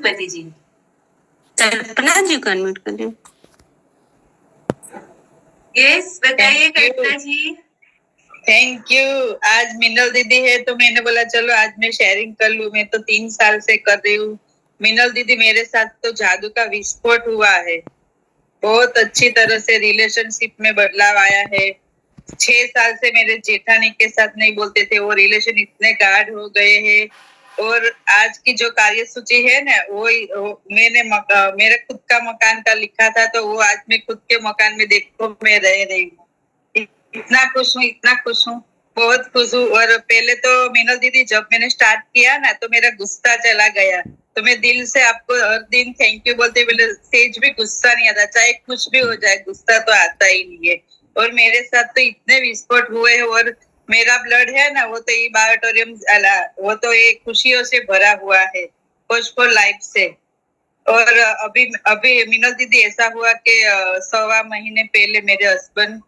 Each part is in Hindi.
सुपति जी। कल्पना जी को अनम्यूट कर रही हूँ। यस, बताइए कल्पना जी। Thank you. आज मिनल दीदी है तो मैंने बोला चलो आज मैं शेयरिंग कर लूं। मैं तो 3 साल से कर रही हूँ। मिनल दीदी मेरे साथ तो जादू का विस्फोट हुआ है। बहुत अच्छी तरह से रिलेशनशिप में बदलाव आया है। 6 साल से मेरे जेठानी के साथ नहीं बोलते थे, वो रिलेशन इतने गाढ़ हो गए हैं। और आज की जो कार्यसूची है ना वो मैंने मेरे खुद का मकान का लिखा था, तो वो आज मैं खुद के मकान में देखो मैं रह रही हूँ। इतना खुश हूँ, इतना खुश हूँ, बहुत खुश हूँ। और पहले तो मीनल दीदी जब मैंने स्टार्ट किया ना तो मेरा गुस्सा चला गया। तो मैं दिल से आपको हर दिन थैंक यू बोलते बोले सेज भी गुस्सा नहीं आता, चाहे कुछ भी हो जाए गुस्सा तो आता ही नहीं है। और मेरे साथ तो इतने विस्फोट हुए हैं। और मेरा ब्लड है ना वो तो ये बायोटोरियम वो तो ये खुशियों से भरा हुआ है, खुश फॉर लाइफ से। और अभी अभी मिनल दीदी ऐसा हुआ कि 1.25 महीने पहले मेरे हस्बैंड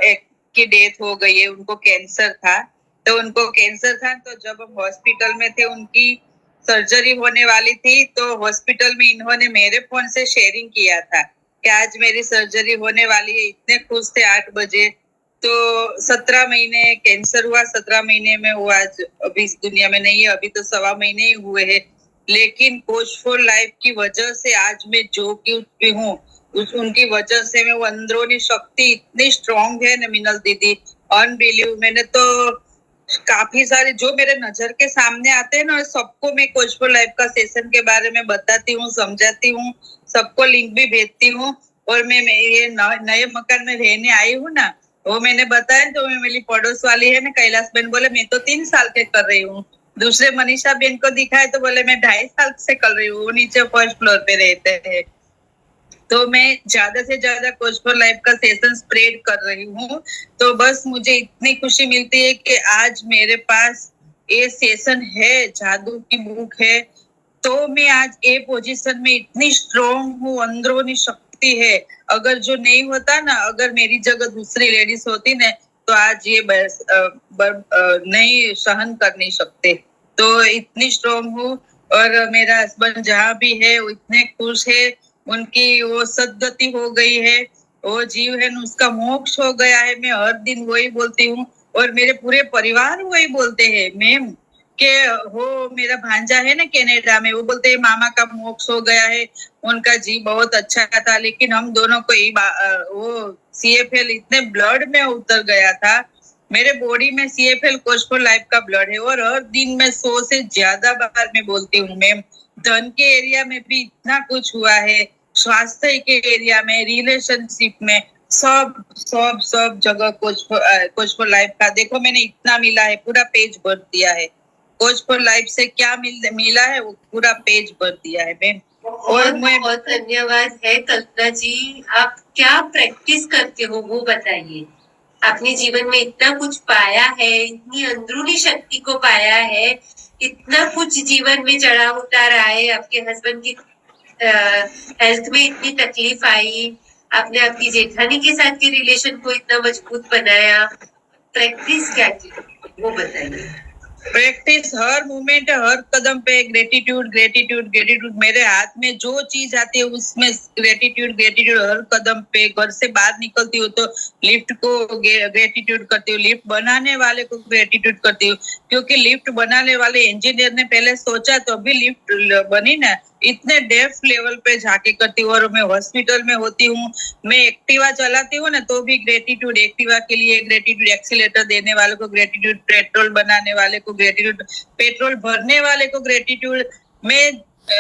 एक की डेथ हो गई है। उनको कैंसर था। तो जब हम हॉस्पिटल में थे उनकी सर्जरी होने वाली थी, तो हॉस्पिटल में इन्होंने मेरे फोन से शेयरिंग किया था कि आज मेरी सर्जरी होने वाली है। इतने खुश थे 8 बजे। तो 17 महीने कैंसर हुआ, 17 महीने में वो आज अभी इस दुनिया में नहीं है। अभी तो 1.25 महीने ही हुए हैं। लेकिन कोच फॉर लाइफ की वजह से आज मैं जो कि हूँ उनकी वजह से मैं वो अंदरूनी शक्ति इतनी स्ट्रांग है ना मिनल दीदी, अनबिलीव। मैंने तो काफी सारे जो मेरे नजर के सामने आते हैं ना सबको मैं कोच फॉर लाइफ का सेशन के बारे में बताती हूँ, समझाती हूँ, सबको लिंक भी भेजती हूँ। और मैं ये नए मकान में रहने आई हूँ ना, वो मैंने बताया तो मेरी पड़ोस वाली है ना कैलाश बहन, बोले मैं तो 3 साल के कर रही हूँ। दूसरे मनीषा बहन को दिखाए तो बोले मैं 2.5 साल से कर रही हूँ। वो नीचे फर्स्ट फ्लोर पे रहते हैं। तो मैं ज्यादा से ज्यादा कोच फॉर लाइफ का सेशन स्प्रेड कर रही हूँ। तो बस मुझे इतनी खुशी मिलती है कि आज मेरे पास ये सेशन है, जादू की बुक है। तो मैं आज ए पोजीशन में इतनी स्ट्रॉन्ग हूँ, अंदरूनी शक्ति है। अगर जो नहीं होता ना, अगर मेरी जगह दूसरी लेडीज होती ना तो आज ये नहीं सहन कर नहीं सकते। तो इतनी स्ट्रॉन्ग हूँ। और मेरा हस्बैंड जहाँ भी है वो इतने खुश है। उनकी वो सदगति हो गई है, वो जीव है ना उसका मोक्ष हो गया है। मैं हर दिन वही बोलती हूँ और मेरे पूरे परिवार वही बोलते हैं मैम के वो मेरा भांजा है ना कनाडा में, वो बोलते हैं मामा का मोक्ष हो गया है, उनका जी बहुत अच्छा था। लेकिन हम दोनों को वो CFL इतने ब्लड में उतर गया था। मेरे बॉडी में CFL कोच फॉर लाइफ का ब्लड है। और हर दिन में 100 से ज्यादा बार मैं बोलती हूँ मैम। धन के एरिया में भी इतना कुछ हुआ है, स्वास्थ्य के एरिया में, रिलेशनशिप में, सब सब सब जगह कोच फॉर लाइफ का देखो मैंने इतना मिला है, पूरा पेज भर दिया है। कोच फॉर लाइफ से क्या मिला है वो पूरा पेज भर दिया है मैम। और मैं बहुत धन्यवाद है कल्पना जी। आप क्या प्रैक्टिस करते हो वो बताइए। अपने जीवन में इतना कुछ पाया है, इतनी अंदरूनी शक्ति को पाया है, इतना कुछ जीवन में चढ़ा उतार आए, आपके हस्बैंड की हेल्थ में इतनी तकलीफ आई, आपने आपकी जेठानी के साथ के रिलेशन को इतना मजबूत बनाया। प्रैक्टिस क्या की वो बताइए। प्रैक्टिस हर मोमेंट, हर कदम पे ग्रेटिट्यूड ग्रेटिट्यूड ग्रेटिट्यूड। मेरे हाथ में जो चीज आती है उसमें ग्रेटिट्यूड ग्रेटिट्यूड। हर कदम पे घर से बाहर निकलती हूँ तो लिफ्ट को ग्रेटिट्यूड करती हूँ, लिफ्ट बनाने वाले को ग्रेटिट्यूड करती हूँ। क्योंकि लिफ्ट बनाने वाले इंजीनियर ने पहले सोचा तो अभी लिफ्ट बनी ना। इतने डेप्थ लेवल पे जाके करती हूँ। और मैं हॉस्पिटल में होती हूँ, मैं एक्टिवा चलाती हूँ ना तो भी ग्रेटिट्यूड, एक्टिवा के लिए ग्रेटिट्यूड, एक्सीलेटर देने वाले को ग्रेटिट्यूड, पेट्रोल बनाने वाले को ग्रेटिट्यूड, पेट्रोल भरने वाले को ग्रेटिट्यूड। मैं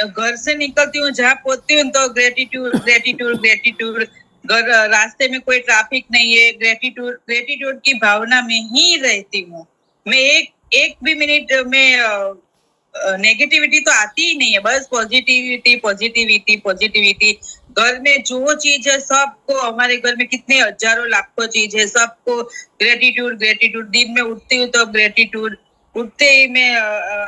घर से निकलती हूँ जहाँ पहुंचती हूँ तो ग्रेटिट्यूड ग्रेटिट्यूड ग्रेटिट्यूड। घर रास्ते में कोई ट्रैफिक नहीं है, ग्रेटिट्यूड ग्रेटिट्यूड की भावना में ही रहती हूँ। मैं एक एक भी मिनट में नेगेटिविटी तो आती ही नहीं है, बस पॉजिटिविटी पॉजिटिविटी पॉजिटिविटी। घर में जो चीज है सबको, हमारे घर में कितने हजारों लाखों चीज है, सबको ग्रेटिट्यूड ग्रेटिट्यूड। दिन में उठती हूँ तो ग्रेटिट्यूड, उठते ही मैं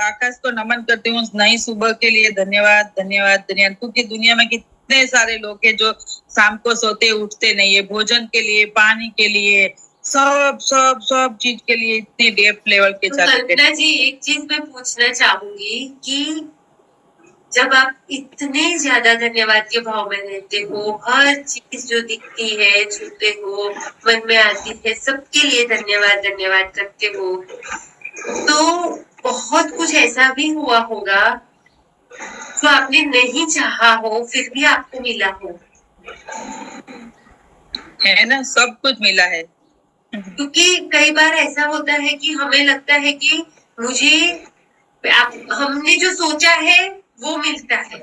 आकाश को नमन करती हूँ नई सुबह के लिए। धन्यवाद धन्यवाद धन्यवाद। क्योंकि दुनिया में कितने सारे लोग हैं जो शाम को सोते उठते नहीं है, भोजन के लिए, पानी के लिए, सब सब सब चीज के लिए इतने डेप्थ लेवल के तो कल्पना जी एक चीज मैं पूछना चाहूंगी कि जब आप इतने ज्यादा धन्यवाद के भाव में रहते हो, हर चीज जो दिखती है, छूते हो, मन में आती है, सबके लिए धन्यवाद धन्यवाद करते हो, तो बहुत कुछ ऐसा भी हुआ होगा जो आपने नहीं चाहा हो, फिर भी आपको मिला हो, है ना, सब कुछ मिला है। क्योंकि कई बार ऐसा होता है कि हमें लगता है कि मुझे हमने जो सोचा है वो मिलता है,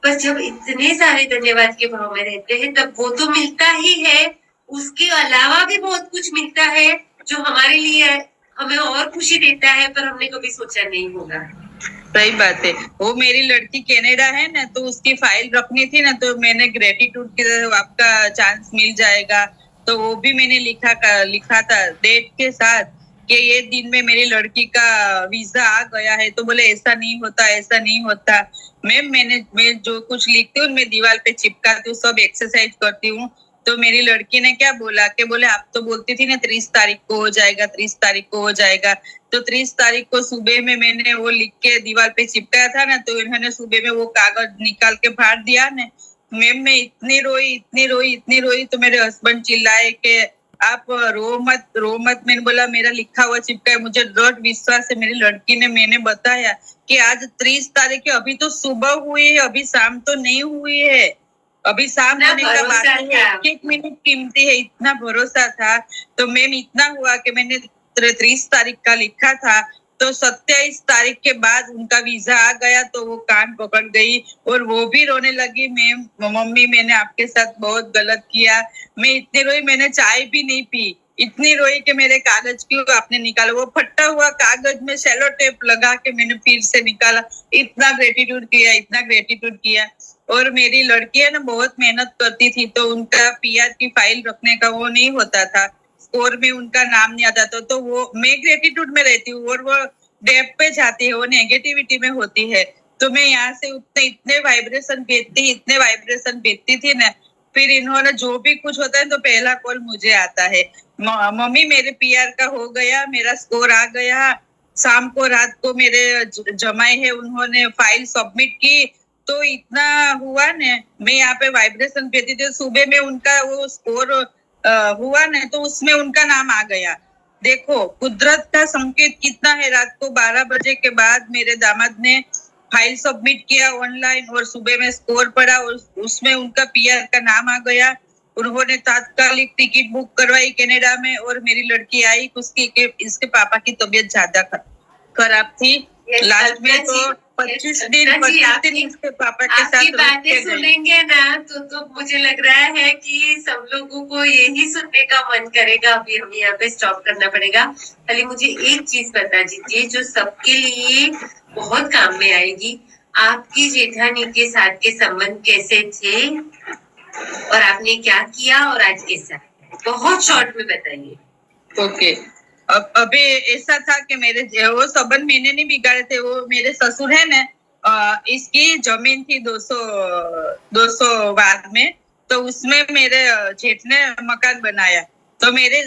पर जब इतने सारे धन्यवाद के भाव में रहते हैं तब वो तो मिलता ही है, उसके अलावा भी बहुत कुछ मिलता है जो हमारे लिए हमें और खुशी देता है, पर हमने कभी सोचा नहीं होगा। सही बात है। वो मेरी लड़की कनाडा है ना, तो उसकी फाइल रखनी थी ना, तो मैंने ग्रेटिट्यूड की आपका चांस मिल जाएगा, तो वो भी मैंने लिखा था डेट के साथ कि ये दिन में मेरी लड़की का वीजा आ गया है। तो बोले ऐसा नहीं होता, ऐसा नहीं होता। मैं जो कुछ लिखती हूँ मैं दीवार पे चिपकाती हूँ, सब एक्सरसाइज करती हूँ। तो मेरी लड़की ने क्या बोला कि बोले आप तो बोलती थी ना 30 तारीख को हो जाएगा, 30 तारीख को हो जाएगा। तो 30 तारीख को सुबह में मैंने वो लिख के दीवार पे चिपकाया था ना, तो इन्होंने सुबह में वो कागज निकाल के फाड़ दिया ना। मैम मैं इतनी रोई, तो मेरे हस्बैंड चिल्लाए कि आप रो मत। मैंने बोला मेरा लिखा हुआ चिपका है, मुझे दृढ़ विश्वास है। मेरी लड़की ने मैंने बताया कि आज 30 तारीख है, अभी तो सुबह हुई है, अभी शाम तो नहीं हुई है, अभी शाम होने का बाकी है, एक मिनट कीमती है, इतना भरोसा था। तो मैम इतना हुआ कि मैंने 30 तारीख का लिखा था, तो 27 तारीख के बाद उनका वीजा आ गया, तो वो कान पकड़ गई और वो भी रोने लगी। मैम मम्मी मैंने आपके साथ बहुत गलत किया। मैं इतनी रोई, मैंने चाय भी नहीं पी, इतनी रोई कि मेरे कागज क्यों आपने निकाला। वो फटा हुआ कागज में सेलो टेप लगा के मैंने फिर से निकाला। इतना ग्रेटिट्यूड किया। और मेरी लड़की है ना बहुत मेहनत करती थी, तो उनका पीआर की फाइल रखने का वो नहीं होता था, स्कोर में उनका नाम नहीं आता था। तो वो मैं ग्रेटिट्यूड में रहती हूँ और वो डेप पे जाती है, वो नेगेटिविटी में होती है। तो मैं यहाँ से इतने वाइब्रेशन भेजती थी ना, फिर इन्होंने जो भी कुछ होता है तो पहला कॉल मुझे आता है, मम्मी मेरे पीआर का हो गया, मेरा स्कोर आ गया। शाम को रात को मेरे जमाए है उन्होंने फाइल सबमिट की, तो इतना हुआ ना। मैं यहाँ पे वाइब्रेशन भेजती थी, सुबह में उनका वो स्कोर हुआ ना, तो उसमें उनका नाम आ गया। देखो कुदरत का संकेत कितना है। रात को 12 बजे के बाद मेरे दामाद ने फाइल सबमिट किया ऑनलाइन, और सुबह में स्कोर पड़ा और उसमें उनका पीआर का नाम आ गया। उन्होंने तात्कालिक टिकट बुक करवाई कनाडा में, और मेरी लड़की आई। इसके पापा की तबीयत ज्यादा खराब थी। लास्ट में तो 25 दिन इसके पापा के साथ आपकी बातें सुनेंगे ना तो मुझे लग रहा है कि सब लोगों को यही सुनने का मन करेगा। अभी हमें यहाँ पे स्टॉप करना पड़ेगा। खाली मुझे एक चीज बता दीजिए जो सबके लिए बहुत काम में आएगी, आपकी जेठानी के साथ के संबंध कैसे थे और आपने क्या किया और आज कैसा है, बहुत शॉर्ट में बताइए। ओके, अब अभी ऐसा था कि मेरे वो संबंध मैंने नहीं बिगाड़े थे। वो मेरे ससुर है ना, इसकी जमीन थी 200 वाद में, तो उसमें मेरे जेठ ने मकान बनाया। तो मेरे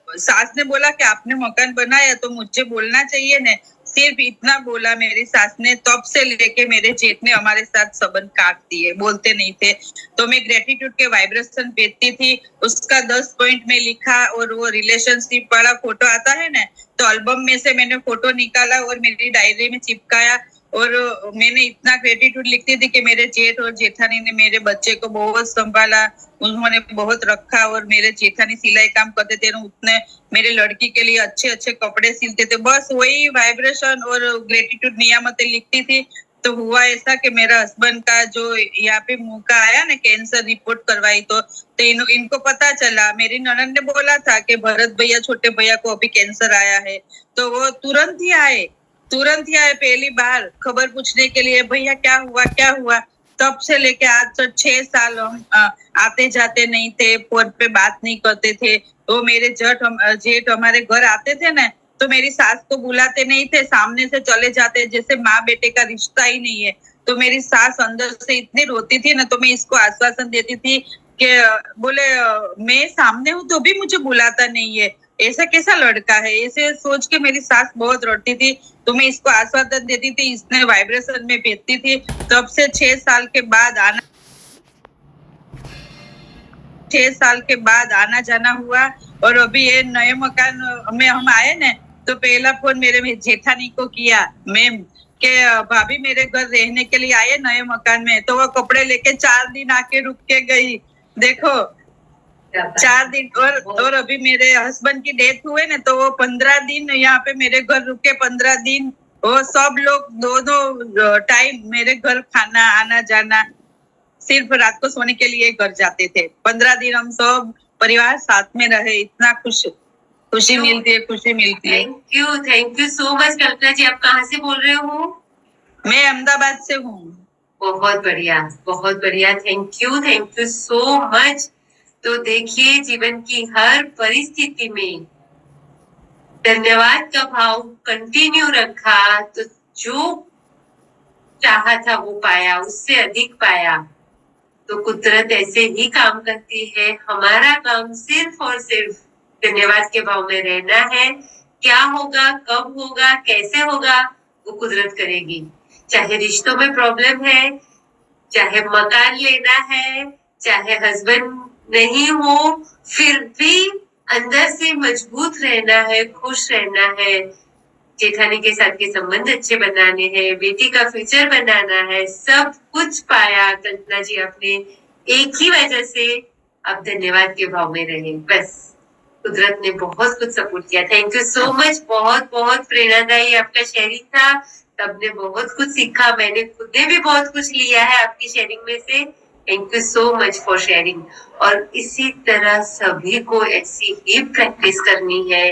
सास ने बोला कि आपने मकान बनाया तो मुझे बोलना चाहिए ना। सिर्फ इतना बोला मेरी सास ने, तब से लेके मेरे जेठ ने हमारे साथ संबंध काट दिए, बोलते नहीं थे। तो मैं ग्रेटिट्यूड के वाइब्रेशन भेजती थी, उसका 10 पॉइंट में लिखा, और वो रिलेशनशिप वाला फोटो आता है ना, तो एल्बम में से मैंने फोटो निकाला और मेरी डायरी में चिपकाया। और मैंने इतना ग्रेटिट्यूड लिखती थी कि मेरे जेठ और जेठानी ने मेरे बच्चे को बहुत संभाला, उन्होंने बहुत रखा। और मेरे जेठानी सिलाई काम करते थे, उतने मेरे लड़की के लिए अच्छे अच्छे कपड़े सिलते थे। बस वही वाइब्रेशन और ग्रेटिट्यूड नियामतें लिखती थी। तो हुआ ऐसा कि मेरा हस्बैंड का जो यहाँ पे मुंह का आया ना, कैंसर रिपोर्ट करवाई, तो इनको पता चला। मेरी ननद ने बोला था कि भरत भैया छोटे भैया को अभी कैंसर आया है, तो वो तुरंत ही आए पहली बार खबर पूछने के लिए, भैया क्या हुआ। तब से लेके आज तक 6 साल हम आते जाते नहीं थे, फोन पे बात नहीं करते थे। तो मेरे जेठ हमारे घर आते थे ना, तो मेरी सास को बुलाते नहीं थे, सामने से चले जाते, जैसे माँ बेटे का रिश्ता ही नहीं है। तो मेरी सास अंदर से इतनी रोती थी ना, तो मैं इसको आश्वासन देती थी कि बोले मैं सामने हूँ तो भी मुझे बुलाता नहीं है, ऐसा कैसा लड़का है, ऐसे सोच के मेरी सास बहुत रोती थी। तो मैं इसको आश्वासन देती थी, इसने वाइब्रेशन में भेजती थी। तब से 6 साल के बाद आना जाना हुआ। और अभी ये नए मकान में हम आए ना, तो पहला फोन मेरे जेठानी को किया मैम के भाभी मेरे घर रहने के लिए आए नए मकान में। तो वो कपड़े लेके 4 दिन आके रुक के गई। देखो 4 दिन। और अभी मेरे हस्बैंड की डेथ हुए ना, तो वो 15 दिन यहाँ पे मेरे घर रुके। 15 दिन वो सब लोग दोनों टाइम मेरे घर खाना आना जाना, सिर्फ रात को सोने के लिए घर जाते थे। 15 दिन हम सब परिवार साथ में रहे। इतना खुशी मिलती है। थैंक यू सो मच कल्पना जी। आप कहाँ से बोल रहे हो? मैं अहमदाबाद से हूँ। बहुत बढ़िया। Thank you so much. तो देखिए, जीवन की हर परिस्थिति में धन्यवाद का भाव कंटिन्यू रखा, तो जो चाहा था वो पाया, उससे अधिक पाया। तो कुदरत ऐसे ही काम करती है। हमारा काम सिर्फ और सिर्फ धन्यवाद के भाव में रहना है। क्या होगा, कब होगा, कैसे होगा, वो कुदरत करेगी। चाहे रिश्तों में प्रॉब्लम है, चाहे मकान लेना है, चाहे हस्बैंड नहीं हो, फिर भी अंदर से मजबूत रहना है, खुश रहना है, जेठानी के साथ के संबंध अच्छे बनाने हैं, बेटी का फ्यूचर बनाना है। सब कुछ पाया कल्पना जी आपने एक ही वजह से। अब धन्यवाद के भाव में रहे, बस कुदरत ने बहुत कुछ सपोर्ट किया। Thank you so much. बहुत प्रेरणादायी आपका शेयरिंग था। सबने बहुत कुछ सीखा, मैंने खुद ने भी बहुत कुछ लिया है आपकी शेयरिंग में से। Thank you so much for sharing. और इसी तरह सभी को ऐसी ही प्रैक्टिस करनी है।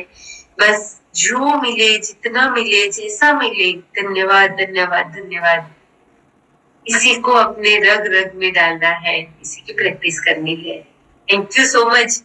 बस जो मिले, जितना मिले, जैसा मिले, धन्यवाद। इसी को अपने रग रग में डालना है, इसी की प्रैक्टिस करनी है। Thank you so much.